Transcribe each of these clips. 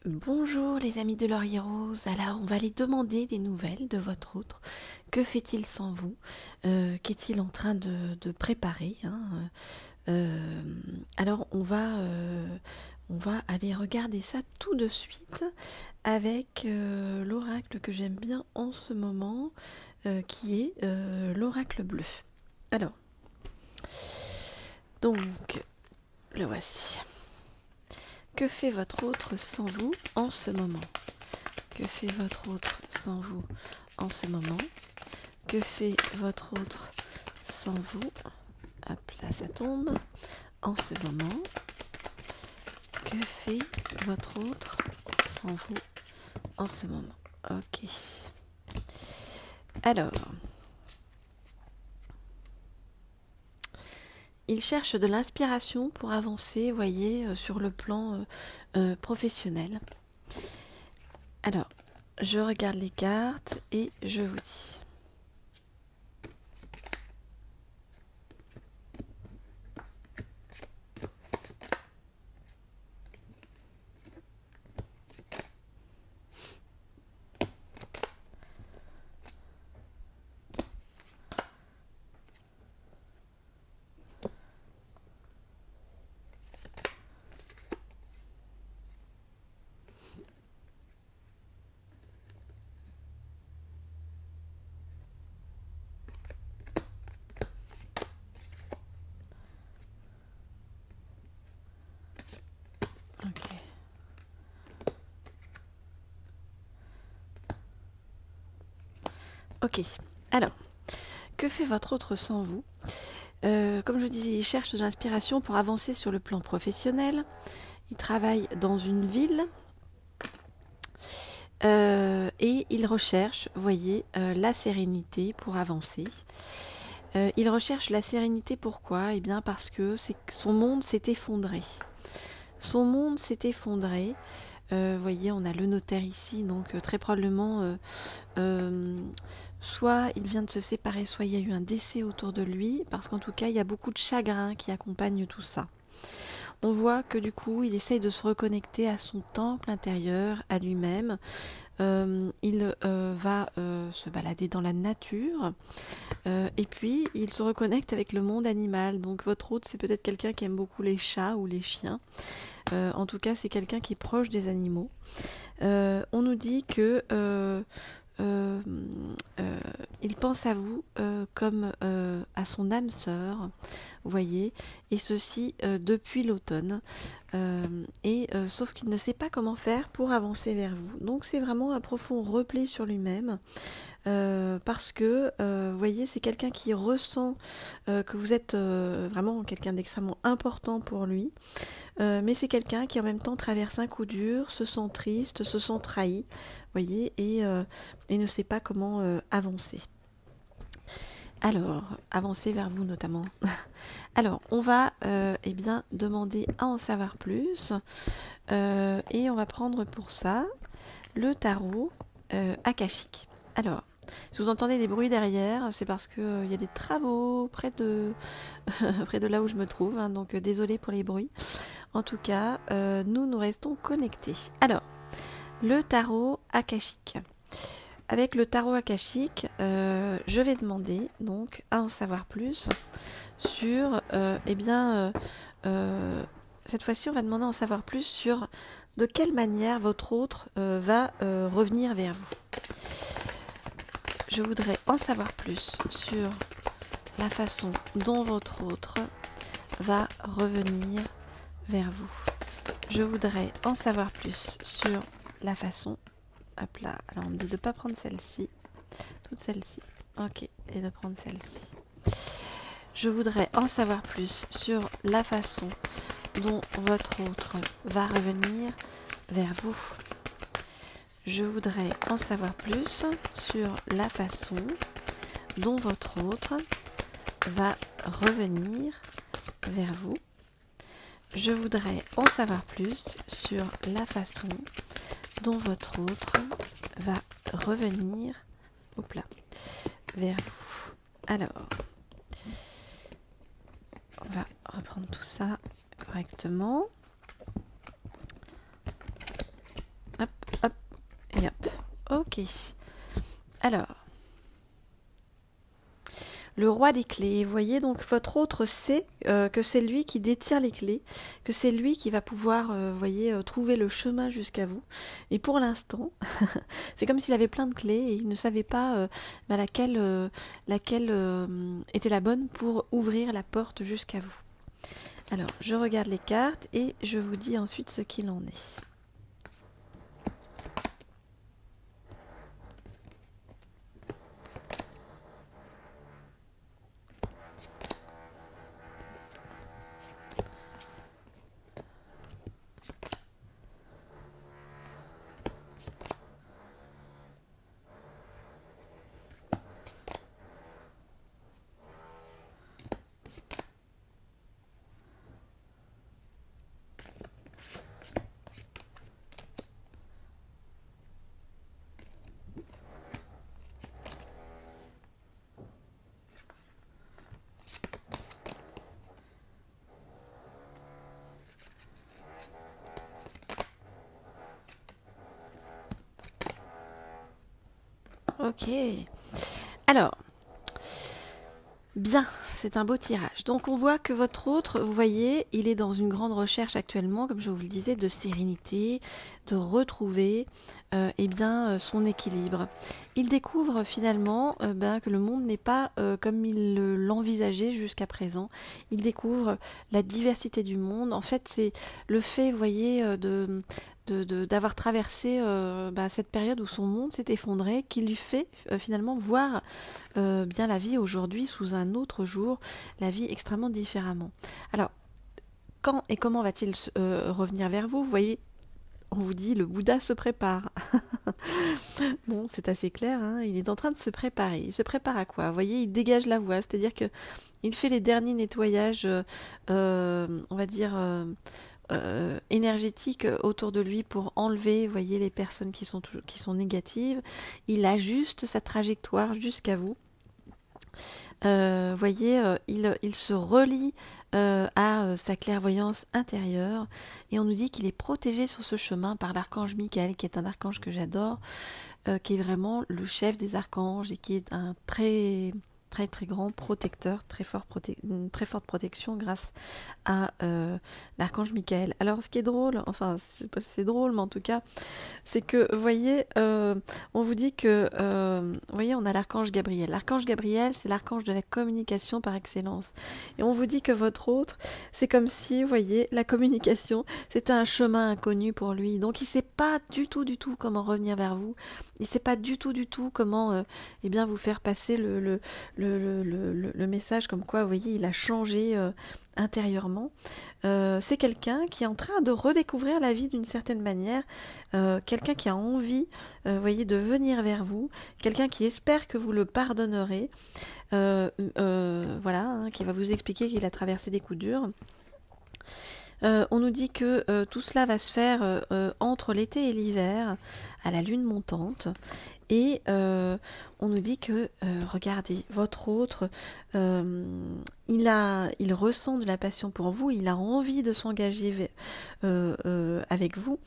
Bonjour les amis de Laurier Rose, alors on va aller demander des nouvelles de votre autre. Que fait-il sans vous? Qu'est-il en train de préparer, hein? Alors on va aller regarder ça tout de suite avec l'oracle que j'aime bien en ce moment, qui est l'oracle bleu. Alors, donc, le voici. Que fait votre autre sans vous en ce moment? Que fait votre autre sans vous en ce moment? Que fait votre autre sans vous? Hop là, ça tombe. En ce moment. Que fait votre autre sans vous en ce moment? Ok. Alors, il cherche de l'inspiration pour avancer, voyez, sur le plan professionnel. Alors, je regarde les cartes et je vous dis. Ok. Ok. Alors, que fait votre autre sans vous? Comme je disais, il cherche de l'inspiration pour avancer sur le plan professionnel. Il travaille dans une ville et il recherche, voyez, la sérénité pour avancer. Il recherche la sérénité, pourquoi? Eh bien parce que son monde s'est effondré. Son monde s'est effondré. Voyez, on a le notaire ici, donc très probablement, soit il vient de se séparer, soit il y a eu un décès autour de lui, parce qu'en tout cas, il y a beaucoup de chagrin qui accompagne tout ça. On voit que du coup, il essaye de se reconnecter à son temple intérieur, à lui-même. Il va se balader dans la nature. Et puis, il se reconnecte avec le monde animal. Donc, votre hôte, c'est peut-être quelqu'un qui aime beaucoup les chats ou les chiens. En tout cas, c'est quelqu'un qui est proche des animaux. On nous dit que euh, il pense à vous comme à son âme sœur, vous voyez, et ceci depuis l'automne. Sauf qu'il ne sait pas comment faire pour avancer vers vous. Donc c'est vraiment un profond repli sur lui-même. Parce que, vous voyez, c'est quelqu'un qui ressent que vous êtes vraiment quelqu'un d'extrêmement important pour lui, mais c'est quelqu'un qui en même temps traverse un coup dur, se sent triste, se sent trahi, vous voyez, et ne sait pas comment avancer. Alors, avancer vers vous notamment. Alors, on va eh bien demander à en savoir plus, et on va prendre pour ça le tarot akashique. Alors, si vous entendez des bruits derrière, c'est parce qu'il y a des travaux près de, près de là où je me trouve, hein, donc désolé pour les bruits. En tout cas, nous restons connectés. Alors, le tarot akashique. Avec le tarot akashique, je vais demander donc à en savoir plus sur, cette fois-ci, on va demander à en savoir plus sur de quelle manière votre autre va revenir vers vous. Je voudrais en savoir plus sur la façon dont votre autre va revenir vers vous. Je voudrais en savoir plus sur la façon. Hop là, alors on me dit de ne pas prendre celle-ci, toute celle-ci. Ok, et de prendre celle-ci. Je voudrais en savoir plus sur la façon dont votre autre va revenir vers vous. Je voudrais en savoir plus sur la façon dont votre autre va revenir vers vous. Je voudrais en savoir plus sur la façon dont votre autre va revenir vers vous. Alors, on va reprendre tout ça correctement. Ok. Alors, le roi des clés. Vous voyez, donc votre autre sait que c'est lui qui détient les clés, que c'est lui qui va pouvoir, voyez, trouver le chemin jusqu'à vous. Et pour l'instant, c'est comme s'il avait plein de clés et il ne savait pas laquelle était la bonne pour ouvrir la porte jusqu'à vous. Alors, je regarde les cartes et je vous dis ensuite ce qu'il en est. Ok. Alors, bien, c'est un beau tirage. Donc on voit que votre autre, vous voyez, il est dans une grande recherche actuellement, comme je vous le disais, de sérénité, de retrouver son équilibre. Il découvre finalement que le monde n'est pas comme il l'envisageait jusqu'à présent. Il découvre la diversité du monde. En fait, c'est le fait, vous voyez, d'avoir traversé cette période où son monde s'est effondré, qui lui fait finalement voir bien la vie aujourd'hui sous un autre jour, la vie extrêmement différemment. Alors, quand et comment va-t-il revenir vers vous? Vous voyez, on vous dit le Bouddha se prépare. Bon, c'est assez clair, hein, il est en train de se préparer. Il se prépare à quoi? Vous voyez, il dégage la voie, c'est-à-dire que il fait les derniers nettoyages, on va dire, énergétique autour de lui pour enlever, vous voyez, les personnes qui sont négatives. Il ajuste sa trajectoire jusqu'à vous. Voyez, il se relie à sa clairvoyance intérieure et on nous dit qu'il est protégé sur ce chemin par l'archange Michael, qui est un archange que j'adore, qui est vraiment le chef des archanges et qui est un très grand protecteur, une très forte protection grâce à l'archange Michael. Alors ce qui est drôle, enfin c'est drôle, mais en tout cas, c'est que, vous voyez, on vous dit que, vous voyez, on a l'archange Gabriel. L'archange Gabriel, c'est l'archange de la communication par excellence. Et on vous dit que votre autre, c'est comme si, vous voyez, la communication, c'était un chemin inconnu pour lui. Donc il ne sait pas du tout comment revenir vers vous. Il ne sait pas du tout comment vous faire passer le message comme quoi, vous voyez, il a changé intérieurement. C'est quelqu'un qui est en train de redécouvrir la vie d'une certaine manière, quelqu'un qui a envie, voyez, de venir vers vous, quelqu'un qui espère que vous le pardonnerez, voilà, hein, qui va vous expliquer qu'il a traversé des coups durs. On nous dit que tout cela va se faire entre l'été et l'hiver, à la lune montante. Et on nous dit que, regardez, votre autre, il ressent de la passion pour vous, il a envie de s'engager avec vous,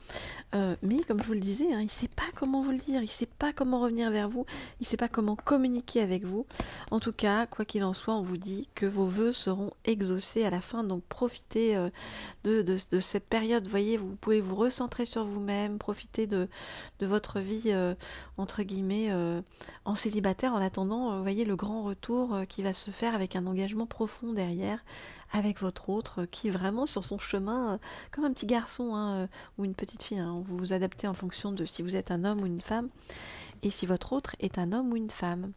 mais comme je vous le disais, hein, il ne sait pas comment vous le dire, il ne sait pas comment revenir vers vous, il ne sait pas comment communiquer avec vous. En tout cas, quoi qu'il en soit, on vous dit que vos vœux seront exaucés à la fin, donc profitez de cette période, voyez, vous pouvez vous recentrer sur vous-même, profiter de votre vie, entre guillemets, en célibataire, en attendant, voyez, le grand retour qui va se faire avec un engagement profond derrière, avec votre autre qui est vraiment sur son chemin, comme un petit garçon, hein, ou une petite fille, hein. Vous vous adaptez en fonction de si vous êtes un homme ou une femme, et si votre autre est un homme ou une femme.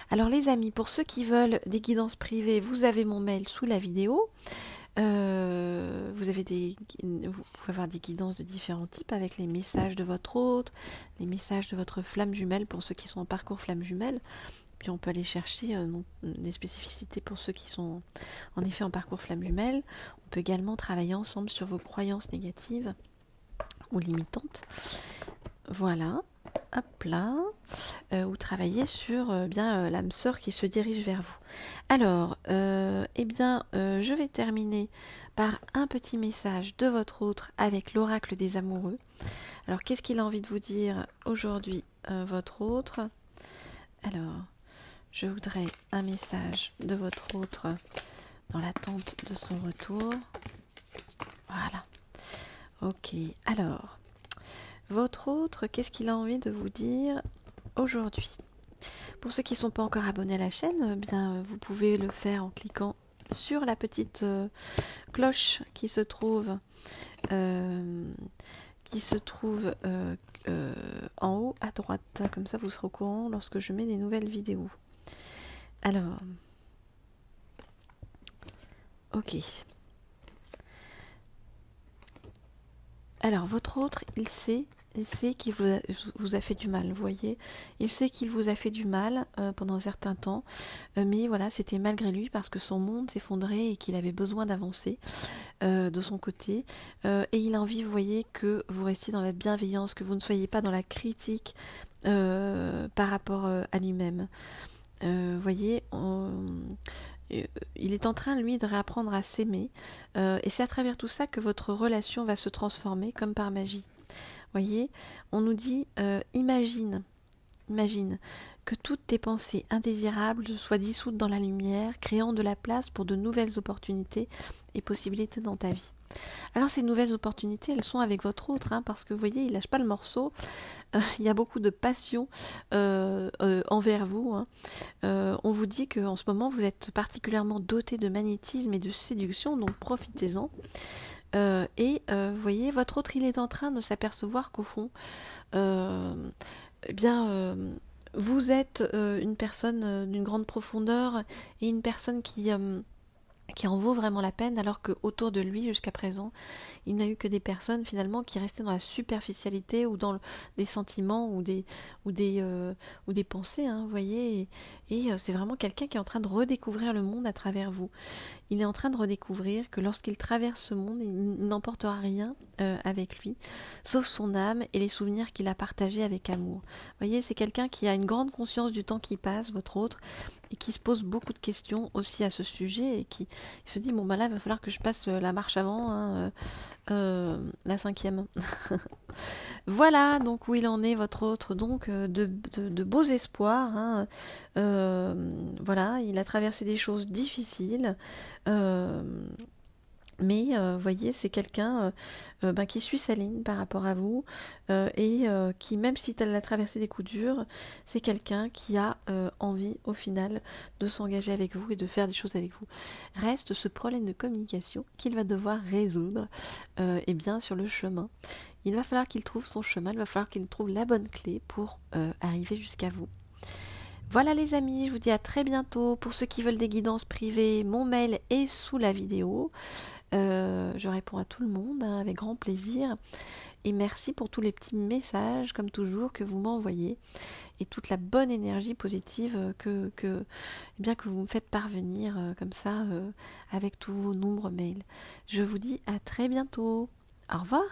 Alors les amis, pour ceux qui veulent des guidances privées, vous avez mon mail sous la vidéo. Vous pouvez avoir des guidances de différents types avec les messages de votre hôte, les messages de votre flamme jumelle pour ceux qui sont en parcours flamme jumelle. Puis on peut aller chercher des spécificités pour ceux qui sont en effet en parcours flamme jumelle. On peut également travailler ensemble sur vos croyances négatives ou limitantes. Voilà. Hop là, ou travailler sur l'âme sœur qui se dirige vers vous. Alors, je vais terminer par un petit message de votre autre avec l'oracle des amoureux. Alors, qu'est-ce qu'il a envie de vous dire aujourd'hui votre autre. Alors, je voudrais un message de votre autre dans l'attente de son retour. Voilà. Ok, alors, votre autre, qu'est-ce qu'il a envie de vous dire aujourd'hui? Pour ceux qui ne sont pas encore abonnés à la chaîne, bien, vous pouvez le faire en cliquant sur la petite cloche qui se trouve en haut à droite. Comme ça, vous serez au courant lorsque je mets des nouvelles vidéos. Alors, ok. Alors, votre autre, il sait qu'il vous a fait du mal, vous voyez. Il sait qu'il vous a fait du mal pendant un certain temps, mais voilà, c'était malgré lui parce que son monde s'effondrait et qu'il avait besoin d'avancer de son côté. Et il a envie, vous voyez, que vous restiez dans la bienveillance, que vous ne soyez pas dans la critique par rapport à lui-même. Vous voyez, il est en train, lui, de réapprendre à s'aimer. Et c'est à travers tout ça que votre relation va se transformer comme par magie. Voyez, on nous dit, imagine que toutes tes pensées indésirables soient dissoutes dans la lumière, créant de la place pour de nouvelles opportunités et possibilités dans ta vie. Alors ces nouvelles opportunités, elles sont avec votre autre, parce que vous voyez, il lâche pas le morceau, il y a beaucoup de passion envers vous. On vous dit qu'en ce moment, vous êtes particulièrement doté de magnétisme et de séduction, donc profitez-en. Vous voyez, votre autre, il est en train de s'apercevoir qu'au fond, vous êtes une personne d'une grande profondeur et une personne qui en vaut vraiment la peine, alors que autour de lui, jusqu'à présent, il n'a eu que des personnes finalement qui restaient dans la superficialité ou dans des sentiments ou des pensées, vous voyez, et c'est vraiment quelqu'un qui est en train de redécouvrir le monde à travers vous. Il est en train de redécouvrir que lorsqu'il traverse ce monde, il n'emportera rien avec lui, sauf son âme et les souvenirs qu'il a partagés avec amour. Vous voyez, c'est quelqu'un qui a une grande conscience du temps qui passe, votre autre, et qui se pose beaucoup de questions aussi à ce sujet, et qui se dit, bon, là, il va falloir que je passe la marche avant, la 5e. Voilà donc où il en est, votre autre, donc de beaux espoirs. Voilà, il a traversé des choses difficiles, mais vous voyez, c'est quelqu'un qui suit sa ligne par rapport à vous, et qui, même si elle a traversé des coups durs, c'est quelqu'un qui a envie au final de s'engager avec vous et de faire des choses avec vous. Reste ce problème de communication qu'il va devoir résoudre sur le chemin. Il va falloir qu'il trouve son chemin, il va falloir qu'il trouve la bonne clé pour arriver jusqu'à vous. Voilà les amis, je vous dis à très bientôt. Pour ceux qui veulent des guidances privées, mon mail est sous la vidéo. Je réponds à tout le monde avec grand plaisir. Et merci pour tous les petits messages, comme toujours, que vous m'envoyez. Et toute la bonne énergie positive que vous me faites parvenir comme ça avec tous vos nombreux mails. Je vous dis à très bientôt. Au revoir.